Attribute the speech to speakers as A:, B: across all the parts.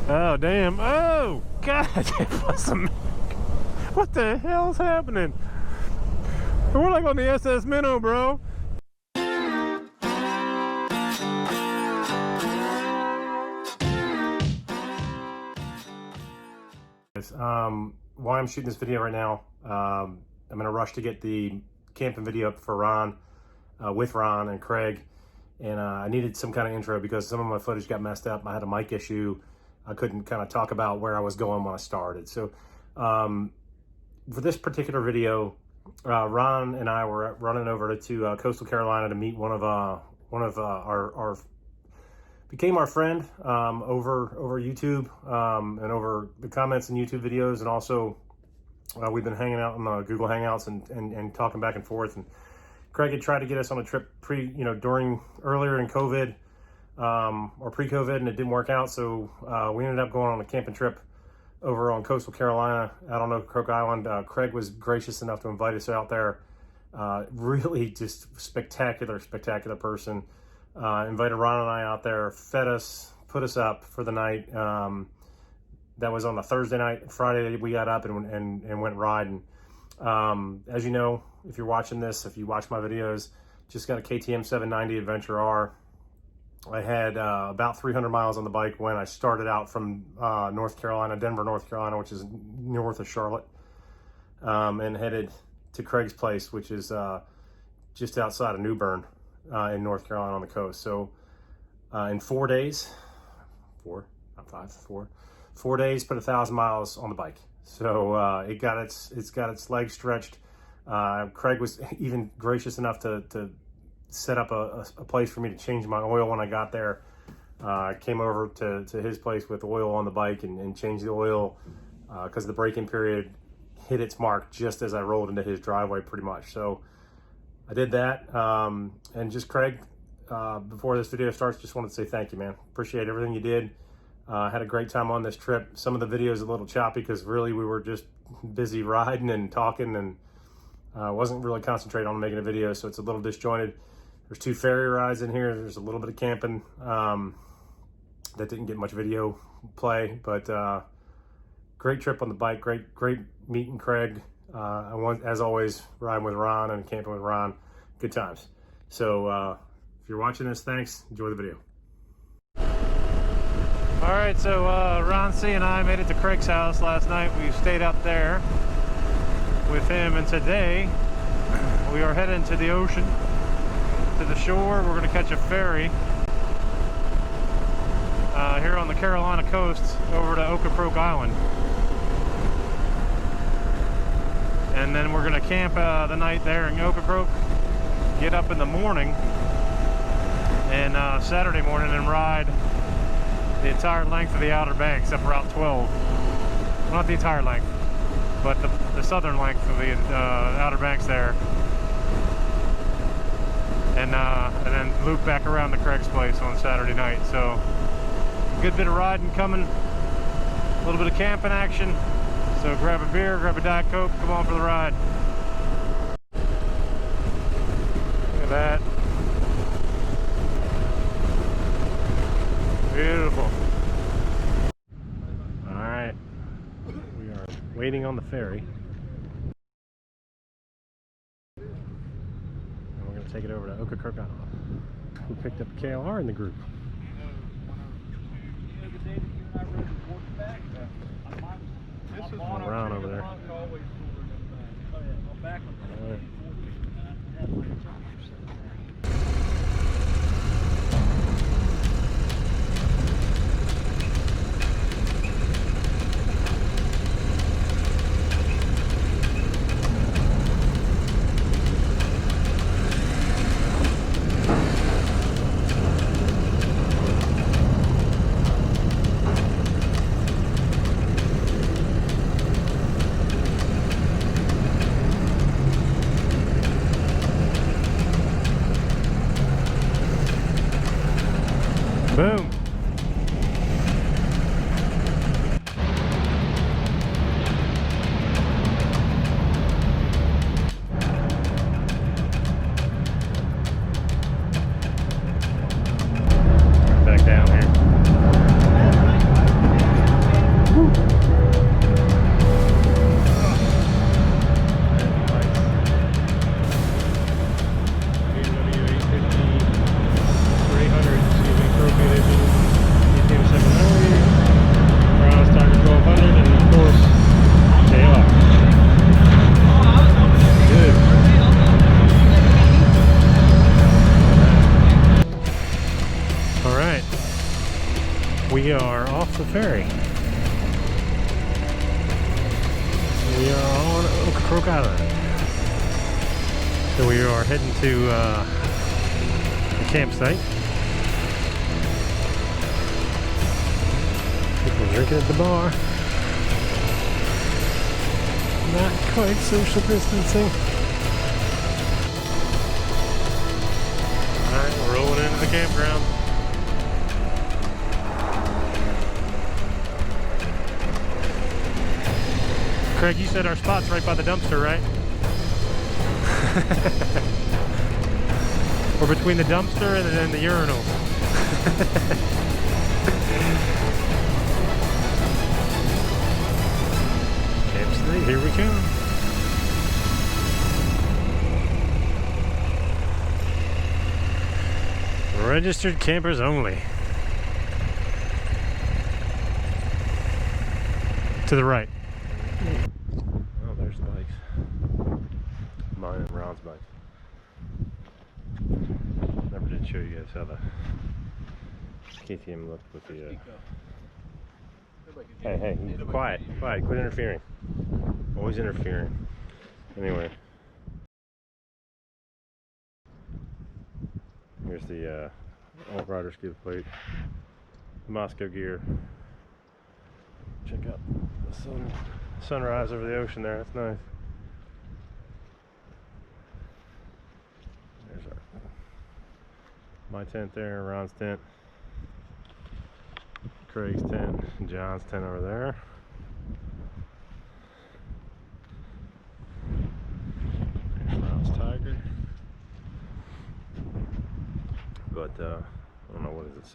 A: Oh, damn. Oh, God. What the hell's happening? We're like on the SS Minnow, bro. Why I'm shooting this video right now, I'm in a rush to get the camping video up for Ron, with Ron and Craig. And I needed some kind of intro because some of my footage got messed up. I had a mic issue. I couldn't kind of talk about where I was going when I started. So for this particular video, Ron and I were running over to coastal Carolina to meet one of our became our friend over YouTube and over the comments in YouTube videos, and also we've been hanging out on Google Hangouts and talking back and forth. And Craig had tried to get us on a trip earlier in COVID or pre-COVID, and it didn't work out. So we ended up going on a camping trip over on coastal Carolina out on Ocrakoke Island. Craig was gracious enough to invite us out there. Really just spectacular person. Invited Ron and I out there, fed us, put us up for the night. That was on a Thursday night. Friday we got up and went riding. As you know, if you're watching this, if you watch my videos, just got a KTM 790 Adventure R. I had about 300 miles on the bike when I started out from North Carolina, Denver, North Carolina, which is north of Charlotte, and headed to Craig's place, which is just outside of New Bern in North Carolina on the coast. So in 4 days, 4 days, put 1,000 miles on the bike. So it's got its legs stretched. Craig was even gracious enough to set up a place for me to change my oil when I got there. I came over to his place with oil on the bike and changed the oil because the break-in period hit its mark just as I rolled into his driveway pretty much. So I did that. And just Craig, before this video starts, just wanted to say thank you, man. Appreciate everything you did. Had a great time on this trip. Some of the videos a little choppy because really we were just busy riding and talking, and wasn't really concentrating on making a video, so it's a little disjointed. There's 2 ferry rides in here. There's a little bit of camping that didn't get much video play, but great trip on the bike. Great meeting Craig. As always, riding with Ron and camping with Ron. Good times. So if you're watching this, thanks. Enjoy the video. All right, so Ron C and I made it to Craig's house last night. We stayed up there with him, and today we are heading to the ocean, to the shore. We're going to catch a ferry here on the Carolina coast over to Ocrakoke Island, and then we're going to camp the night there in Ocrakoke, get up in the morning and Saturday morning and ride the entire length of the Outer Banks up Route 12. Well, not the entire length, but the southern length of the Outer Banks there, and then loop back around to Craig's place on Saturday night. So good bit of riding coming, a little bit of camping action. So grab a beer, grab a Diet Coke, come on for the ride. Look at that. Beautiful. All right, we are waiting on the ferry. And we're going to take it over to Ocrakoke Island. We picked up KLR in the group. Around over there. are off the ferry. We are on Ocrakoke Island. So we are heading to the campsite. People drinking at the bar. Not quite social distancing. Alright, we're rolling into the campground. Craig, you said our spot's right by the dumpster, right? We're between the dumpster and then the urinal. Campsite, here we come. Registered campers only. To the right. Oh, there's the bikes. Mine and Ron's bike. Never did show you guys how the KTM looked with the hey, quiet, quit interfering. Always interfering. Anyway. Here's the old rider skid plate. Moscow gear. Check out the sunrise over the ocean there. That's nice. There's my tent there, Ron's tent, Craig's tent, and John's tent over there. There's Ron's Tiger. But I don't know, what is it,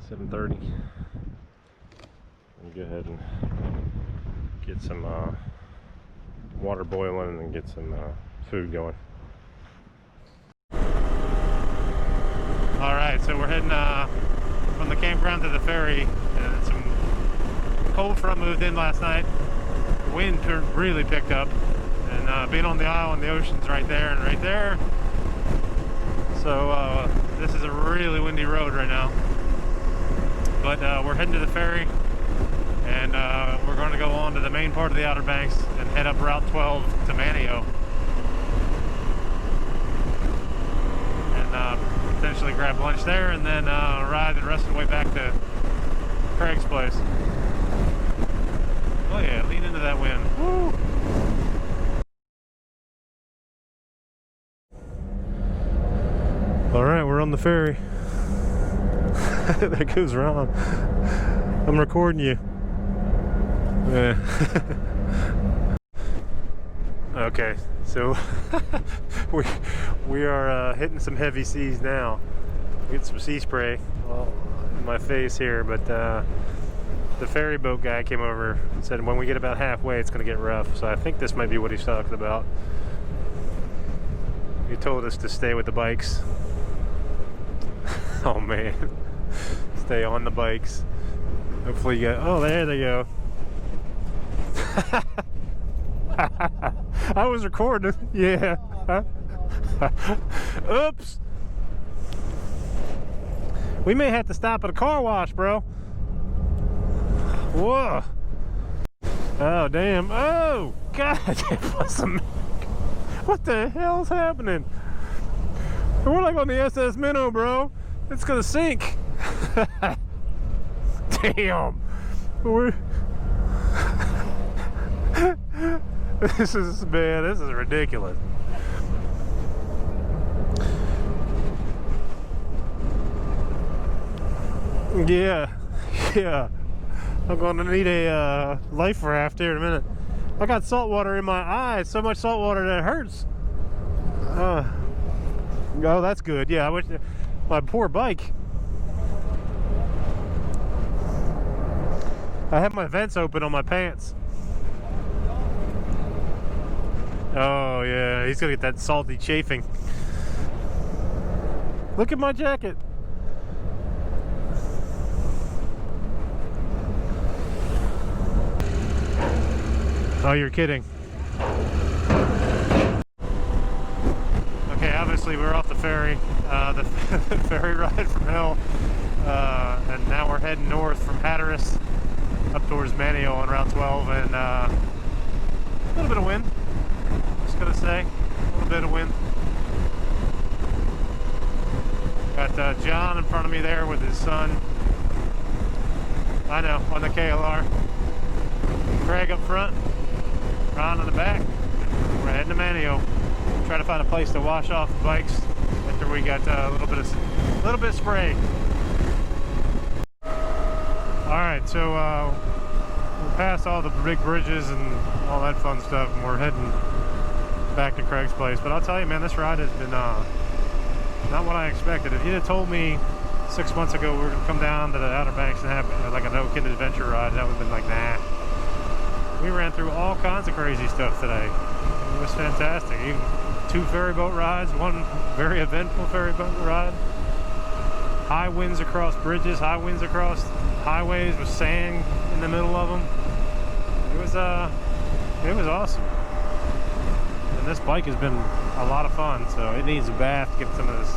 A: 7:30. Go ahead and get some water boiling and get some food going. Alright, so we're heading from the campground to the ferry, and some cold front moved in last night. The wind really picked up, and being on the island, the ocean's right there and right there. So this is a really windy road right now. But we're heading to the ferry. And we're going to go on to the main part of the Outer Banks and head up Route 12 to Manio. And potentially grab lunch there and then ride the rest of the way back to Craig's place. Oh yeah, lean into that wind. Woo! Alright, we're on the ferry. There goes Ron. I'm recording you. Yeah. Okay, so we are hitting some heavy seas now. Get some sea spray, well, in my face here, but the ferry boat guy came over and said when we get about halfway it's going to get rough. So I think this might be what he's talking about. He told us to stay with the bikes. Oh man, stay on the bikes. Hopefully you get, oh there they go. I was recording. Yeah. Oops. We may have to stop at a car wash, bro. Whoa. Oh damn. Oh God. What the hell's happening? We're like on the SS Minnow, bro. It's gonna sink. Damn. This is ridiculous. Yeah. I'm gonna need a life raft here in a minute. I got salt water in my eyes, so much salt water that it hurts. Oh, that's good. Yeah, I wish my poor bike. I have my vents open on my pants. Oh yeah, he's gonna get that salty chafing. Look at my jacket. Oh, you're kidding. Okay, obviously we're off the ferry. The ferry ride from hell and now we're heading north from Hatteras up towards Manio on Route 12, and a little bit of wind, just gonna say, a little bit of wind. Got John in front of me there with his son, I know, on the KLR. Craig up front, Ron in the back. We're heading to Manio. Try to find a place to wash off the bikes after we got a little bit of spray. All right, so we're past all the big bridges and all that fun stuff, and we're heading back to Craig's place. But I'll tell you, man, this ride has been not what I expected. If you'd have told me 6 months ago we were gonna come down to the Outer Banks and have like a no-kid adventure ride, that would have been like, nah. We ran through all kinds of crazy stuff today. It was fantastic. Even 2 ferry boat rides, 1 very eventful ferry boat ride. High winds across bridges, high winds across highways with sand in the middle of them. It was awesome. And this bike has been a lot of fun, so it needs a bath to get some of this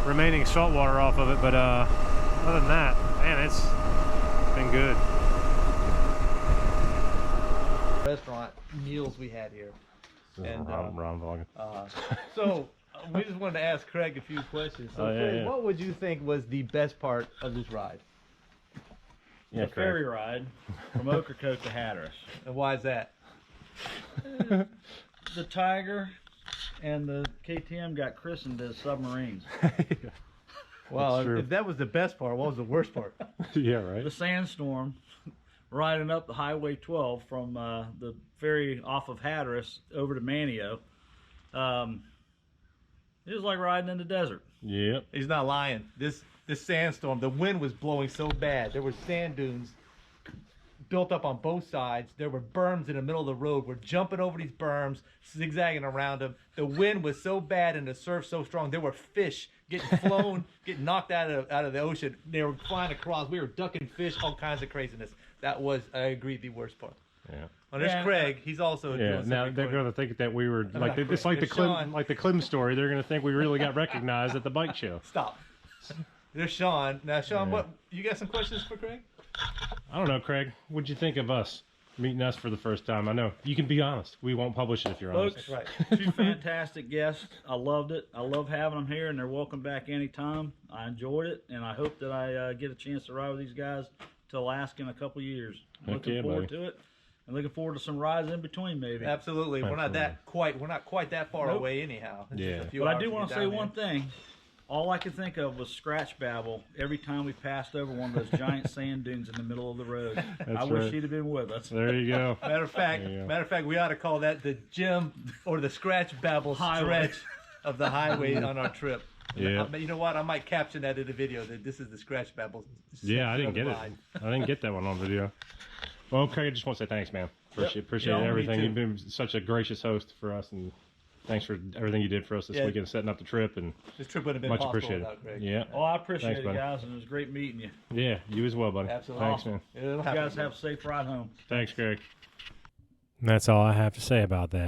A: remaining salt water off of it. But other than that, man, it's been good.
B: Restaurant meals we had here. And
A: Ron vlogging.
B: So we just wanted to ask Craig a few questions. So Craig, what would you think was the best part of this ride?
C: The ferry ride from Ocrakoke to Hatteras.
B: And why is that?
C: The Tiger and the KTM got christened as submarines.
B: Well, if that was the best part, what was the worst part?
A: Yeah, right.
C: The sandstorm riding up the Highway 12 from the ferry off of Hatteras over to Manio. It was like riding in the desert.
A: Yep.
B: He's not lying. This sandstorm, the wind was blowing so bad. There were sand dunes built up on both sides. There were berms in the middle of the road. We're jumping over these berms, zigzagging around them. The wind was so bad and the surf so strong. There were fish getting flown, getting knocked out of the ocean. They were flying across. We were ducking fish, all kinds of craziness. That was, I agree, the worst part.
A: Yeah.
B: Well, there's Craig. He's also doing
A: now they're going to think that we were like it's like the Klim story. They're going to think we really got recognized at the bike show.
B: Stop. There's Sean. Now, Sean, what you got some questions for Craig?
A: I don't know, Craig. What'd you think of us meeting us for the first time? I know you can be honest. We won't publish it if you're honest.
C: Folks, right. 2 fantastic guests. I loved it. I love having them here, and they're welcome back anytime. I enjoyed it, and I hope that I get a chance to ride with these guys to Alaska in a couple years. Looking forward to it, and looking forward to some rides in between, maybe.
B: Absolutely. We're not quite that far away anyhow.
A: Yeah.
B: But
C: I do want to say one thing. All I could think of was scratch babble every time we passed over one of those giant sand dunes in the middle of the road. I wish he'd have been with us.
A: There you go.
B: Matter of fact, we ought to call that the Jim or the scratch babble stretch of the highway on our trip.
A: Yeah.
B: You know what? I might caption that in the video. That this is the scratch babble.
A: Yeah, I didn't get it. I didn't get that one on video. Well, Craig, I just want to say thanks, man. Appreciate everything. You've been such a gracious host for us, and thanks for everything you did for us this weekend, setting up the trip, and
B: this trip would have been
A: much
B: possible
A: appreciated.
B: without Craig.
A: Yeah.
C: Oh, I appreciate it, guys, and it was great meeting you.
A: Yeah, you as well, buddy.
B: Absolutely.
A: Thanks, man.
C: You guys have a safe ride home.
A: Thanks, Craig. That's all I have to say about that.